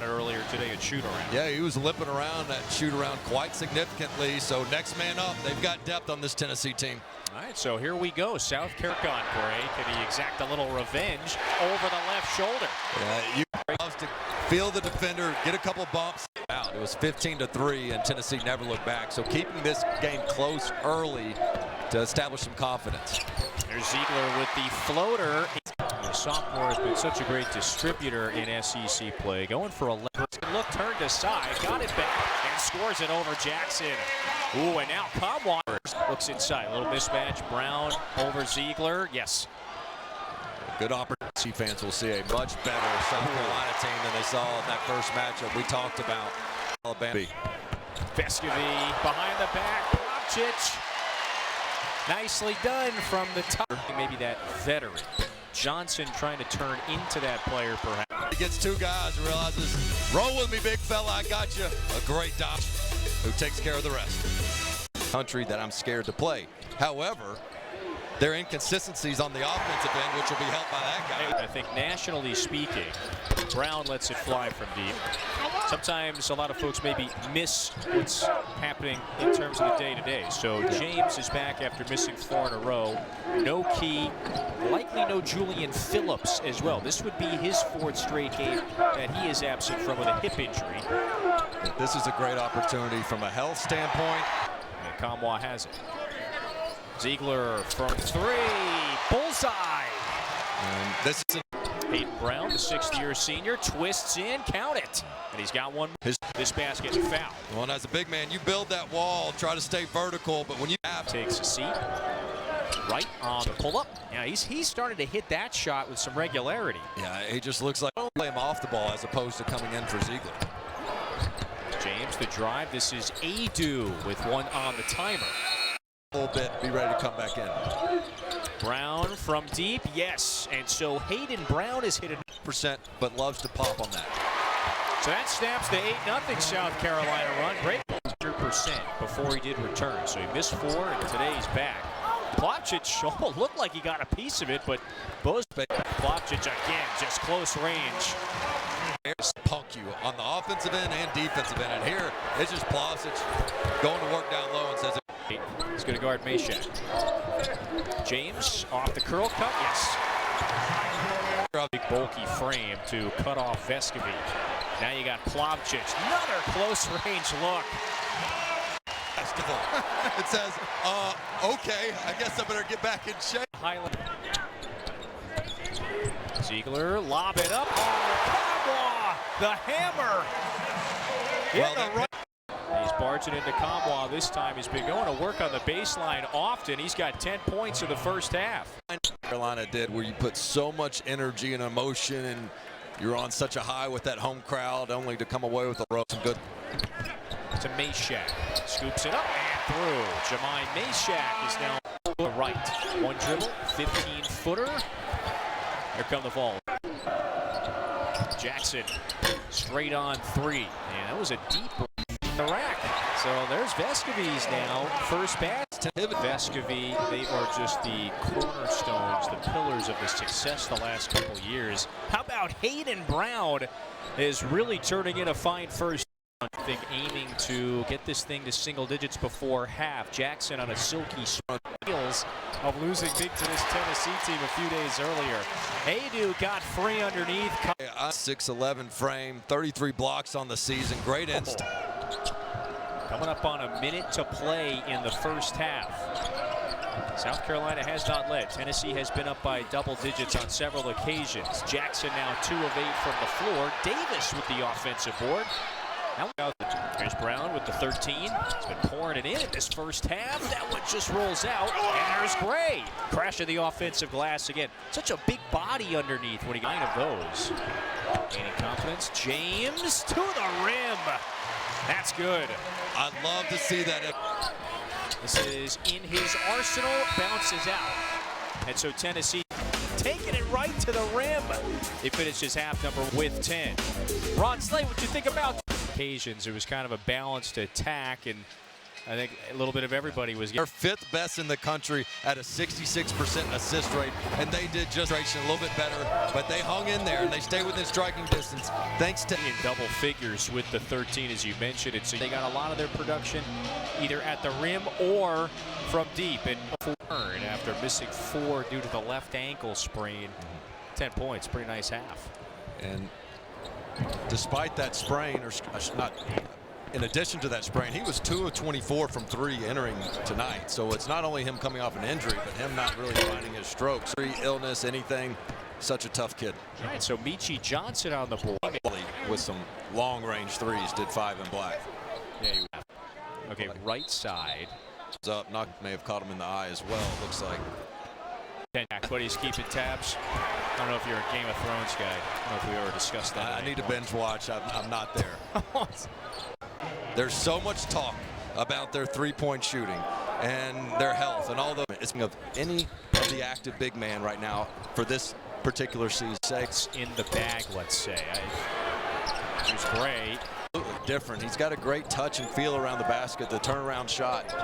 earlier today at shoot-around. Yeah, he was limping around that shoot-around quite significantly. So next man up. They've got depth on this Tennessee team. All right, so here we go. South Carolina, Gray. Can he exact a little revenge over the left shoulder? Yeah, you loves to feel the defender, get a couple bumps out. It was 15-3, and Tennessee never looked back. So keeping this game close early to establish some confidence. There's Ziegler with the floater. The sophomore has been such a great distributor in SEC play. Going for a look turned aside, got it back, and scores it over Jackson. Ooh, and now Kamwa looks inside. A little mismatch. Brown over Ziegler. Yes. Good opportunity. Fans will see a much better South Carolina team than they saw in that first matchup we talked about. Alabama. Vescovi behind the back. Plopchich. Nicely done from the top. Maybe that veteran. Johnson trying to turn into that player, perhaps. He gets two guys and realizes, roll with me, big fella, I got you. A great dodge who takes care of the rest. Country that I'm scared to play. However, there are inconsistencies on the offensive end, which will be helped by that guy. I think nationally speaking, Brown lets it fly from deep. Sometimes a lot of folks maybe miss what's happening in terms of the day-to-day. So James is back after missing 4 in a row. No Key, likely no Julian Phillips as well. This would be his 4th straight game that he is absent from with a hip injury. This is a great opportunity from a health standpoint. And Kamwa has it. Ziegler from 3, bullseye. And this is Peyton Brown, the 6th-year senior, twists in, count it. And he's got one. This basket foul. Well, as a big man, you build that wall, try to stay vertical, but when you takes a seat, right on the pull-up. Yeah, he's started to hit that shot with some regularity. Yeah, he just looks like play him off the ball as opposed to coming in for Ziegler. James, the drive. This is Adu with one on the timer. A little bit, be ready to come back in. Brown from deep, yes. And so Hayden Brown has hit 100%, but loves to pop on that. So that snaps the 8-0 South Carolina run. Great 100% before he did return. So he missed 4, and today he's back. Plopchich looked like he got a piece of it, but Plopchich again, just close range. Punk you on the offensive end and defensive end. And here, it's just Plopchich going to work down low and says it. He's going to guard Meshack. James off the curl cut, yes. Big bulky frame to cut off Vescovi. Now you got Plopchich. Another close range look. It says, okay, I guess I better get back in shape. Ziegler, lob it up. Oh, Kamwa, the hammer. He's barging into Kamwa this time. He's been going to work on the baseline often. He's got 10 points in the first half. Carolina did, where you put so much energy and emotion, and you're on such a high with that home crowd, only to come away with a row. Some good. To Meshack, scoops it up and through. Jermaine Meshack is now to the right. One dribble, 15-footer. Here come the Vols. Jackson, straight on 3. And that was a deep one in the rack. So there's Vescovi's now. First pass to Vescovi. They are just the cornerstones, the pillars of the success the last couple of years. How about Hayden Brown is really turning in a fine first. I think aiming to get this thing to single digits before half. Jackson on a silky heels of losing big to this Tennessee team a few days earlier. Adu got free underneath. 6'11" frame, 33 blocks on the season. Great instinct. Coming up on a minute to play in the first half. South Carolina has not led. Tennessee has been up by double digits on several occasions. Jackson now 2 of 8 from the floor. Davis with the offensive board. Now there's Brown with the 13. He's been pouring it in this first half. That one just rolls out. And there's Gray. Crash of the offensive glass again. Such a big body underneath when he got 9 of those. Gaining confidence. James to the rim. That's good. I'd love to see that. This is in his arsenal. Bounces out. And so Tennessee taking it right to the rim. He finishes half number with 10. Ron Slay, what you think about occasions? It was kind of a balanced attack, and I think a little bit of everybody was They're 5th best in the country at a 66% assist rate, and they did just a little bit better, but they hung in there and they stayed within striking distance thanks to in double figures with the 13, as you mentioned. It's they got a lot of their production either at the rim or from deep. And after missing 4 due to the left ankle sprain, 10 points, pretty nice half. And despite that sprain, or not, in addition to that sprain, he was 2 of 24 from 3 entering tonight. So it's not only him coming off an injury, but him not really finding his strokes. Illness, anything. Such a tough kid. All right, so Michi Johnson on the board. With some long-range threes, did 5 in black. Yeah, okay, right side. Up, Knock may have caught him in the eye as well, looks like. But he's keeping tabs. I don't know if you're a Game of Thrones guy. I don't know if we ever discussed that. I need to binge watch. I'm not there. There's so much talk about their three-point shooting and their health and all the. It's of any of the active big man right now for this particular season. In the bag, let's say. He's great. Different. He's got a great touch and feel around the basket. The turnaround shot